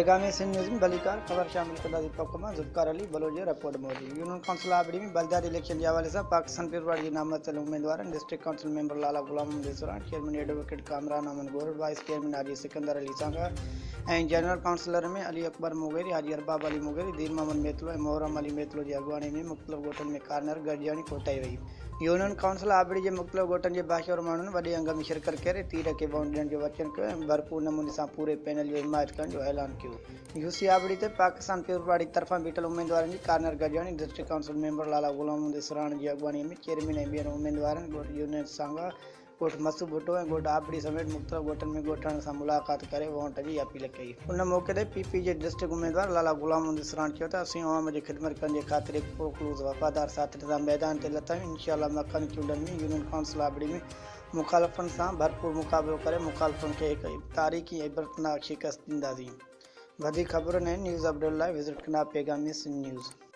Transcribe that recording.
पेगामी Sindh news में बलीकार खबर शामिल कंदा दीपक कुमार ज़ुल्फ़िकार अली बलोच रिपोर्ट मौजूद। यूनियन काउंसिल आबड़ी में बलदियाती इलेक्शन के हवाले से पाकिस्तान पीपल्स पार्टी के नामज़द उम्मीदवार डिस्ट्रिक्ट काउंसिल मेंबर लाला गुलाम मोहम्मद सुरान, चेयरमैन एडवोकेट कामरान अमन गोर, वाइस चेयरमैन हाजी सिकंदर अली सांगा और जनरल काउंसिलर में अली अकबर मुगेरी, हाजी अरबाब अली मुगेरी, दीन मोहम्मद मेतलो और मोहरम अली मेतलो की अगवानी में मुख्तलिफ़ गोटन में कार्नर गॾिजाणी कोटाई वई। यूनियन काउंसिल आबड़ी के मुख्तलिफ़ गोटन के बाशिवर माण्हुनि वॾे अंग में शिरकत करे तीर खे वोट ॾियण जो वचन कयो ऐं भरपूर नमूने सां पूरे पैनल जो हिमायत करण जो ऐलान कियो। यूसी आबड़ी ते पाकिस्तान पीपल्स पार्टी तरफ़ां बीठल उम्मीदवारनि जी कार्नर गॾिजाणी डिस्ट्रिक्ट काउंसिल मेंबर लाला गुलाम मोहम्मद सुरान की अगवानी में चेयरमैन ऐं ॿियनि उम्मीदवारनि ॻोठ यूनियन सांगा, ॻोठ मसू भुट्टो ऐं ॻोठ आबड़ी समेत मुख़्तलिफ़ ॻोठनि में ॻोठाणनि सां मुलाक़ात करे वोट जी अपील कई। उन मौक़े ते पीपी जे डिस्ट्रिक्ट उम्मीदवार लाला गुलाम मोहम्मद सुरान चयो त असीं अवाम जी ख़िदमत करण जे ख़ातिर हिकु पुरख़लूस वफ़ादार साथी सां मैदान ते लथा आहियूं। इंशाअल्लाह मकानी चूंडनि में यूनियन काउंसिल आबड़ी में मुखालफ़नि सां भरपूर मुक़ाबिलो करे मुखालफ़नि खे हिकु तारीख़ी इबरतनाक शिकस्त ॾींदासीं। वधीक ख़बरुनि ऐं न्यूज़ अपडेट लाइ विज़िट कंदा पेगामी सिंध न्यूज़।